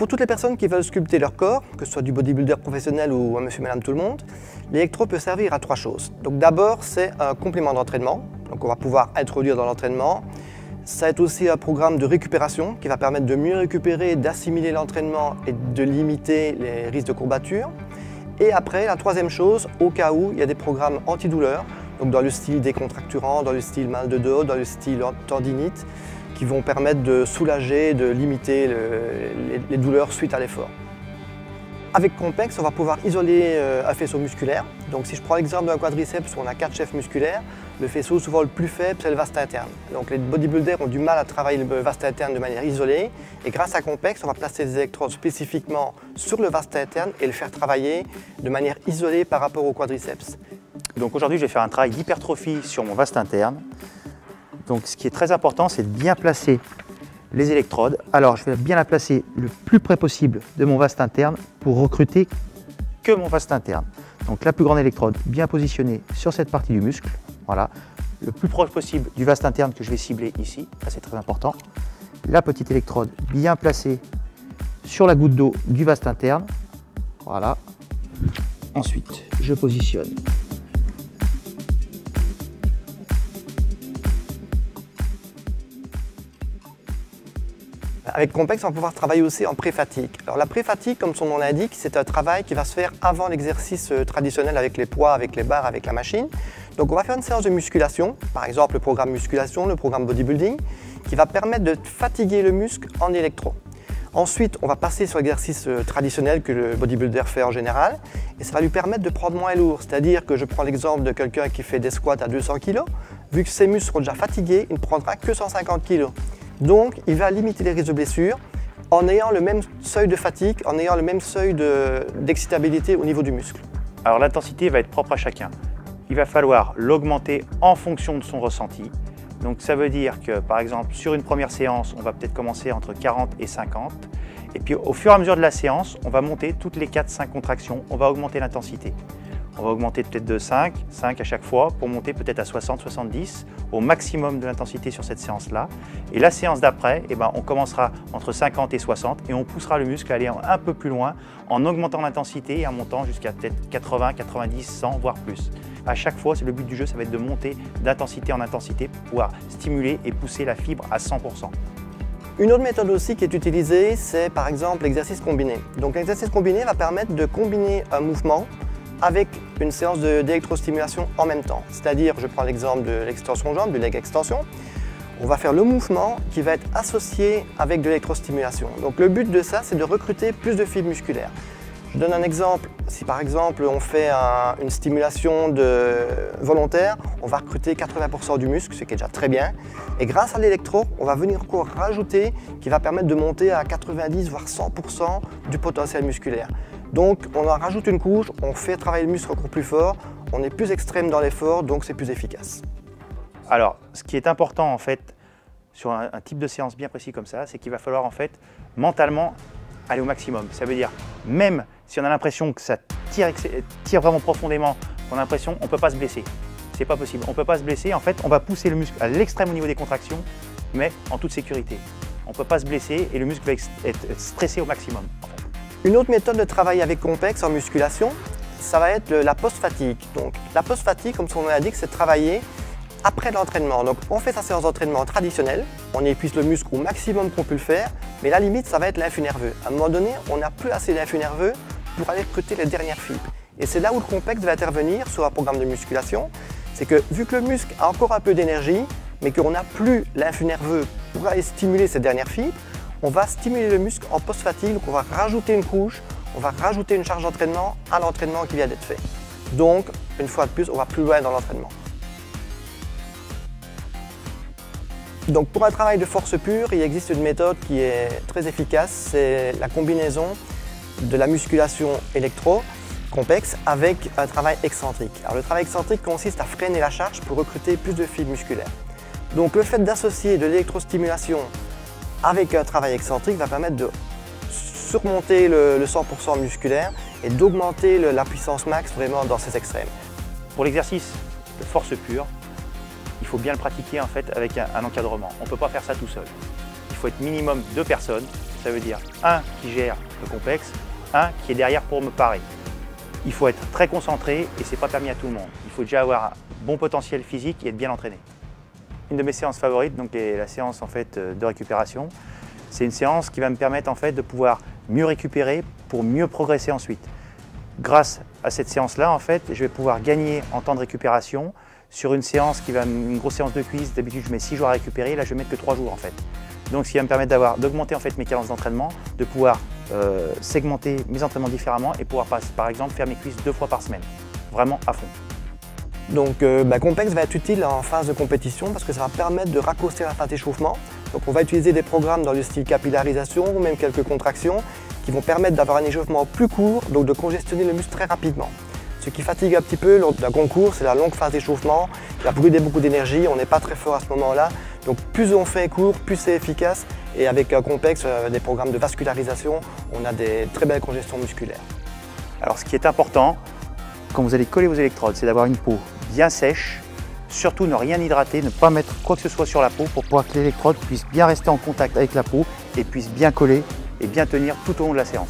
pour toutes les personnes qui veulent sculpter leur corps, que ce soit du bodybuilder professionnel ou un monsieur, madame, tout le monde, l'électro peut servir à 3 choses. Donc d'abord, c'est un complément d'entraînement, donc on va pouvoir introduire dans l'entraînement. Ça va être aussi un programme de récupération qui va permettre de mieux récupérer, d'assimiler l'entraînement et de limiter les risques de courbature. Et après, la troisième chose, au cas où il y a des programmes antidouleurs, donc dans le style décontracturant, dans le style mal de dos, dans le style tendinite, qui vont permettre de soulager, de limiter les douleurs suite à l'effort. Avec Compex, on va pouvoir isoler un faisceau musculaire. Donc si je prends l'exemple d'un quadriceps où on a 4 chefs musculaires, le faisceau souvent le plus faible, c'est le vaste interne. Donc les bodybuilders ont du mal à travailler le vaste interne de manière isolée. Et grâce à Compex, on va placer des électrodes spécifiquement sur le vaste interne et le faire travailler de manière isolée par rapport au quadriceps. Donc aujourd'hui, je vais faire un travail d'hypertrophie sur mon vaste interne. Donc ce qui est très important, c'est de bien placer les électrodes. Alors je vais bien la placer le plus près possible de mon vaste interne pour recruter que mon vaste interne. Donc la plus grande électrode bien positionnée sur cette partie du muscle. Voilà, le plus proche possible du vaste interne que je vais cibler ici. Ça c'est très important. La petite électrode bien placée sur la goutte d'eau du vaste interne. Voilà. Ensuite, je positionne Avec Compex, on va pouvoir travailler aussi en pré-fatigue. Alors la pré-fatigue, comme son nom l'indique, c'est un travail qui va se faire avant l'exercice traditionnel avec les poids, avec les barres, avec la machine. Donc on va faire une séance de musculation, par exemple le programme musculation, le programme bodybuilding, qui va permettre de fatiguer le muscle en électro. Ensuite, on va passer sur l'exercice traditionnel que le bodybuilder fait en général, et ça va lui permettre de prendre moins lourd. C'est-à-dire que je prends l'exemple de quelqu'un qui fait des squats à 200 kg, vu que ses muscles seront déjà fatigués, il ne prendra que 150 kg. Donc, il va limiter les risques de blessures en ayant le même seuil de fatigue, en ayant le même seuil d'excitabilité au niveau du muscle. Alors l'intensité va être propre à chacun. Il va falloir l'augmenter en fonction de son ressenti. Donc ça veut dire que par exemple sur une première séance, on va peut-être commencer entre 40 et 50. Et puis au fur et à mesure de la séance, on va monter toutes les 4-5 contractions, on va augmenter l'intensité. On va augmenter peut-être de 5 à chaque fois pour monter peut-être à 60-70 au maximum de l'intensité sur cette séance-là. Et la séance d'après, on commencera entre 50 et 60 et on poussera le muscle à aller un peu plus loin en augmentant l'intensité et en montant jusqu'à peut-être 80, 90, 100 voire plus. À chaque fois, c'est le but du jeu, ça va être de monter d'intensité en intensité pour pouvoir stimuler et pousser la fibre à 100%. Une autre méthode aussi qui est utilisée, c'est par exemple l'exercice combiné. Donc l'exercice combiné va permettre de combiner un mouvement avec une séance d'électrostimulation en même temps. C'est-à-dire, je prends l'exemple de l'extension jambe, de leg extension. On va faire le mouvement qui va être associé avec de l'électrostimulation. Donc le but de ça, c'est de recruter plus de fibres musculaires. Je donne un exemple. Si par exemple on fait une stimulation volontaire, on va recruter 80% du muscle, ce qui est déjà très bien. Et grâce à l'électro, on va venir encore rajouter qui va permettre de monter à 90 voire 100% du potentiel musculaire. Donc on en rajoute une couche, on fait travailler le muscle encore plus fort, on est plus extrême dans l'effort, donc c'est plus efficace. Alors ce qui est important en fait sur un type de séance bien précis comme ça, c'est qu'il va falloir en fait mentalement aller au maximum. Ça veut dire même si on a l'impression que ça tire vraiment profondément, on a l'impression qu'on ne peut pas se blesser. C'est pas possible, on ne peut pas se blesser. En fait, on va pousser le muscle à l'extrême au niveau des contractions, mais en toute sécurité. On ne peut pas se blesser et le muscle va être stressé au maximum. En fait. Une autre méthode de travail avec Compex en musculation, ça va être la post-fatigue. Donc la post-fatigue, comme son nom l'indique, c'est de travailler après l'entraînement. Donc on fait sa séance d'entraînement traditionnelle, on épuise le muscle au maximum qu'on peut le faire, mais la limite, ça va être l'influx nerveux. À un moment donné, on n'a plus assez d'influx nerveux pour aller recruter les dernières fibres. Et c'est là où le Compex va intervenir sur un programme de musculation. C'est que vu que le muscle a encore un peu d'énergie, mais qu'on n'a plus l'influx nerveux pour aller stimuler ces dernières fibres, on va stimuler le muscle en post-fatigue, donc on va rajouter une couche, on va rajouter une charge d'entraînement à l'entraînement qui vient d'être fait. Donc, une fois de plus, on va plus loin dans l'entraînement. Donc pour un travail de force pure, il existe une méthode qui est très efficace, c'est la combinaison de la musculation électro, Compex, avec un travail excentrique. Alors le travail excentrique consiste à freiner la charge pour recruter plus de fibres musculaires. Donc le fait d'associer de l'électrostimulation avec un travail excentrique va permettre de surmonter le 100% musculaire et d'augmenter la puissance max vraiment dans ces extrêmes. Pour l'exercice de force pure, il faut bien le pratiquer en fait avec un encadrement. On ne peut pas faire ça tout seul. Il faut être minimum 2 personnes Ça veut dire un qui gère le complexe, un qui est derrière pour me parer. Il faut être très concentré et ce n'est pas permis à tout le monde. Il faut déjà avoir un bon potentiel physique et être bien entraîné. Une de mes séances favorites, donc, est la séance en fait, de récupération. C'est une séance qui va me permettre en fait, de pouvoir mieux récupérer pour mieux progresser ensuite. Grâce à cette séance-là, en fait, je vais pouvoir gagner en temps de récupération sur une séance qui va une grosse séance de cuisse. D'habitude, je mets 6 jours à récupérer. Là, je vais mettre que 3 jours en fait. Donc, ce qui va me permettre d'augmenter en fait, mes cadences d'entraînement, de pouvoir segmenter mes entraînements différemment et pouvoir par exemple faire mes cuisses 2 fois par semaine, vraiment à fond. Donc Compex va être utile en phase de compétition parce que ça va permettre de raccourcir la phase d'échauffement. Donc on va utiliser des programmes dans le style capillarisation ou même quelques contractions qui vont permettre d'avoir un échauffement plus court, donc de congestionner le muscle très rapidement. Ce qui fatigue un petit peu lors d'un concours, c'est la longue phase d'échauffement, qui va brûler beaucoup d'énergie, on n'est pas très fort à ce moment-là. Donc plus on fait court, plus c'est efficace. Et avec Compex, des programmes de vascularisation, on a des très belles congestions musculaires. Alors ce qui est important, quand vous allez coller vos électrodes, c'est d'avoir une peau bien sèche, surtout ne rien hydrater, ne pas mettre quoi que ce soit sur la peau pour pouvoir que l'électrode puisse bien rester en contact avec la peau et puisse bien coller et bien tenir tout au long de la séance.